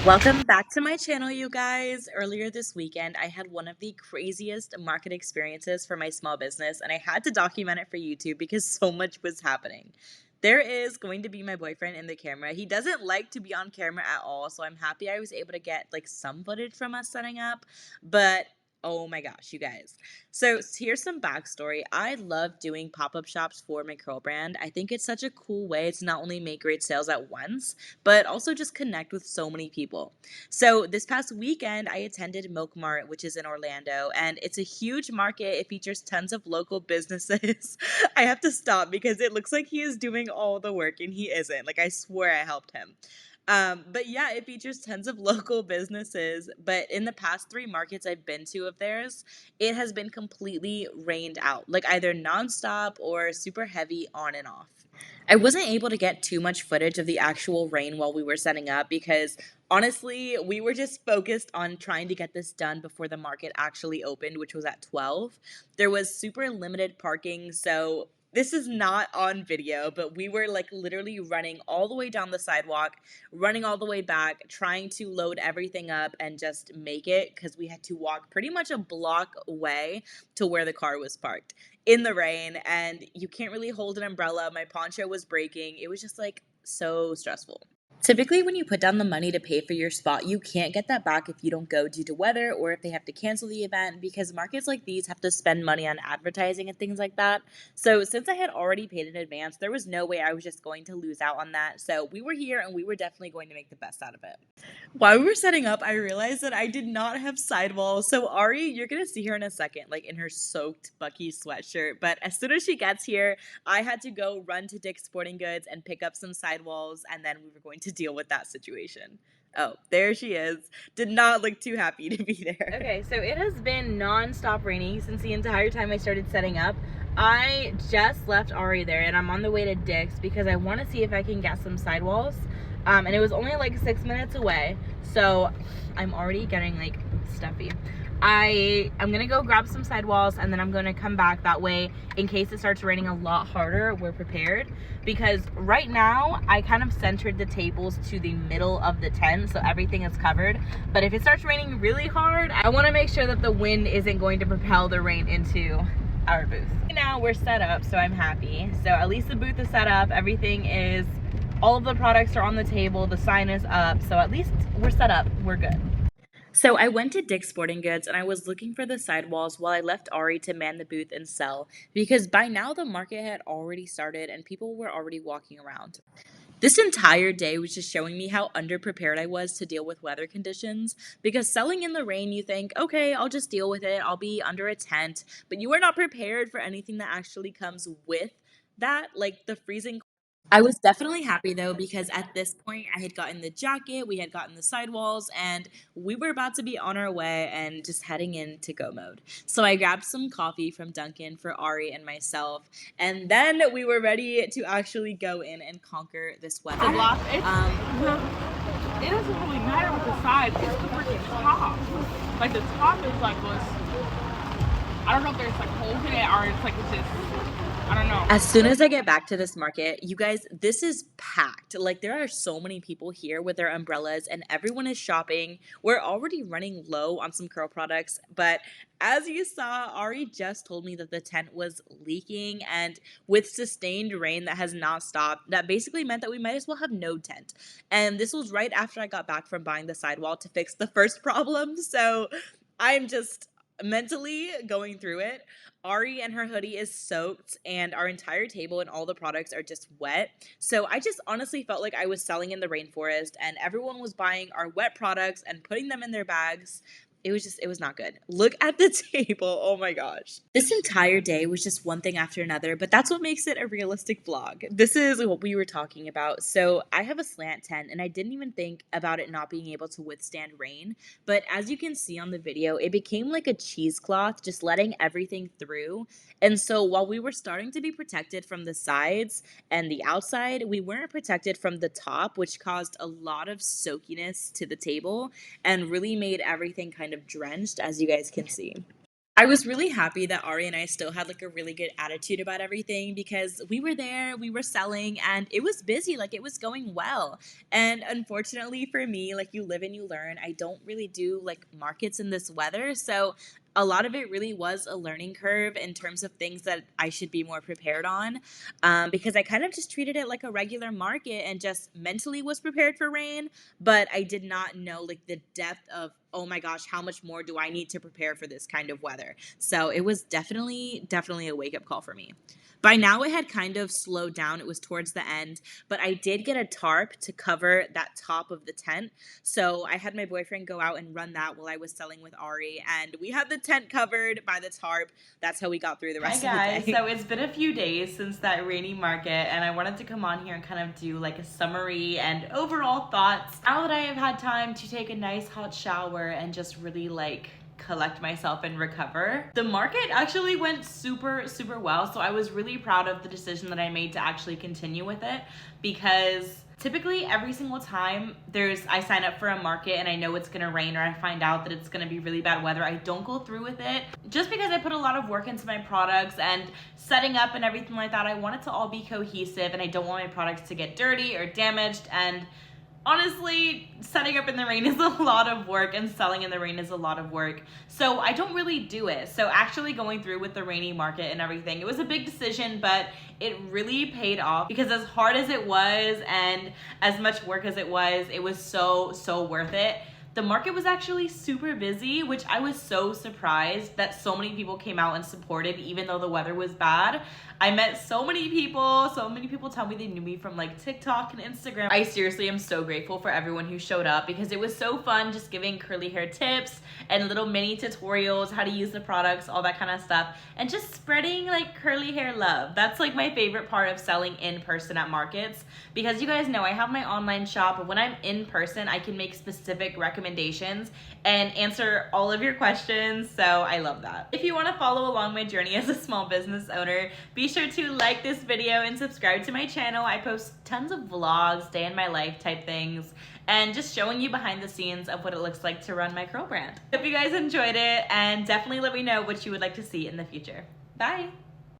Welcome back to my channel, you guys. Earlier this weekend, I had one of the craziest market experiences for my small business, and I had to document it for YouTube because so much was happening. There is going to be my boyfriend in the camera. He doesn't like to be on camera at all, so I'm happy I was able to get like some footage from us setting up, but oh my gosh, you guys. So here's some backstory. I love doing pop-up shops for my curl brand. I think it's such a cool way to not only make great sales at once, but also just connect with so many people. So this past weekend, I attended Milk Mart, which is in Orlando, and it's a huge market. It features tons of local businesses. I have to stop because it looks like he is doing all the work and he isn't. Like, I swear I helped him. But yeah, it features tons of local businesses. But in the past three markets I've been to of theirs, it has been completely rained out, like either nonstop or super heavy on and off. I wasn't able to get too much footage of the actual rain while we were setting up because honestly, we were just focused on trying to get this done before the market actually opened, which was at 12. There was super limited parking, so this is not on video, but we were like literally running all the way down the sidewalk, running all the way back, trying to load everything up and just make it because we had to walk pretty much a block away to where the car was parked in the rain, and you can't really hold an umbrella. My poncho was breaking. It was just like so stressful. Typically, when you put down the money to pay for your spot, you can't get that back if you don't go due to weather or if they have to cancel the event because markets like these have to spend money on advertising and things like that. So, since I had already paid in advance, there was no way I was just going to lose out on that. So, we were here and we were definitely going to make the best out of it. While we were setting up, I realized that I did not have sidewalls. So Ari, you're gonna see her in a second, like in her soaked Bucky sweatshirt. But as soon as she gets here, I had to go run to Dick's Sporting Goods and pick up some sidewalls, and then we were going to deal with that situation. Oh, there she is. Did not look too happy to be there. Okay, so it has been non-stop raining since the entire time I started setting up. I just left Ari there and I'm on the way to Dick's because I want to see if I can get some sidewalls. And it was only like 6 minutes away, so I'm already getting like stuffy. I'm gonna go grab some sidewalls and then I'm gonna come back. That way, in case it starts raining a lot harder, we're prepared. Because right now, I kind of centered the tables to the middle of the tent, so everything is covered. But if it starts raining really hard, I wanna make sure that the wind isn't going to propel the rain into our booth. Now we're set up, so I'm happy. So at least the booth is set up, everything is, all of the products are on the table, the sign is up, so at least we're set up, we're good. So I went to Dick's Sporting Goods and I was looking for the sidewalls while I left Ari to man the booth and sell because by now the market had already started and people were already walking around. This entire day was just showing me how underprepared I was to deal with weather conditions because selling in the rain, you think, okay, I'll just deal with it, I'll be under a tent, but you are not prepared for anything that actually comes with that, like the freezing. I was definitely happy though because at this point I had gotten the jacket, we had gotten the sidewalls, and we were about to be on our way and just heading into go mode. So I grabbed some coffee from Dunkin' for Ari and myself, and then we were ready to actually go in and conquer this weather. The block, it doesn't really matter with the sides. It's the freaking top. Like the top is like was. I don't know if there's like holes in it or it's like it's just. I don't know. As soon as I get back to this market, you guys, this is packed. Like, there are so many people here with their umbrellas, and everyone is shopping. We're already running low on some curl products, but as you saw, Ari just told me that the tent was leaking, and with sustained rain that has not stopped, that basically meant that we might as well have no tent. And this was right after I got back from buying the sidewall to fix the first problem, so I'm just mentally going through it. Ari and her hoodie is soaked, and our entire table and all the products are just wet. So I just honestly felt like I was selling in the rainforest, and everyone was buying our wet products and putting them in their bags. It was not good. Look at the table. Oh my gosh. This entire day was just one thing after another, but that's what makes it a realistic vlog. This is what we were talking about. So I have a slant tent, and I didn't even think about it not being able to withstand rain. But as you can see on the video, it became like a cheesecloth, just letting everything through. And so while we were starting to be protected from the sides and the outside, we weren't protected from the top, which caused a lot of soakiness to the table and really made everything kind of drenched, as you guys can see. I was really happy that Ari and I still had like a really good attitude about everything because we were there, we were selling, and it was busy, like it was going well. And unfortunately for me, like you live and you learn, I don't really do like markets in this weather. So a lot of it really was a learning curve in terms of things that I should be more prepared on, because I kind of just treated it like a regular market and just mentally was prepared for rain, but I did not know like the depth of, oh my gosh, how much more do I need to prepare for this kind of weather? So it was definitely a wake up call for me. By now, it had kind of slowed down. It was towards the end, but I did get a tarp to cover that top of the tent. So I had my boyfriend go out and run that while I was selling with Ari, and we had the tent covered by the tarp. That's how we got through the rest of the day. So it's been a few days since that rainy market, and I wanted to come on here and kind of do like a summary and overall thoughts. Now that I have had time to take a nice hot shower and just really like collect myself and recover. The market actually went super well, so I was really proud of the decision that I made to actually continue with it, because typically every single time I sign up for a market and I know it's gonna rain, or I find out that it's gonna be really bad weather, I don't go through with it just because I put a lot of work into my products and setting up and everything like that. I want it to all be cohesive, and I don't want my products to get dirty or damaged. And honestly, setting up in the rain is a lot of work, and selling in the rain is a lot of work. So I don't really do it. So actually going through with the rainy market and everything, it was a big decision, but it really paid off, because as hard as it was and as much work as it was so worth it. The market was actually super busy, which I was so surprised that so many people came out and supported even though the weather was bad. I met so many people tell me they knew me from like TikTok and Instagram. I seriously am so grateful for everyone who showed up, because it was so fun just giving curly hair tips and little mini tutorials, how to use the products, all that kind of stuff, and just spreading like curly hair love. That's like my favorite part of selling in person at markets, because you guys know I have my online shop, but when I'm in person, I can make specific recommendations and answer all of your questions. So I love that. If you want to follow along my journey as a small business owner, be sure to like this video and subscribe to my channel. I post tons of vlogs, day in my life type things, and just showing you behind the scenes of what it looks like to run my curl brand. Hope you guys enjoyed it, and definitely let me know what you would like to see in the future. Bye.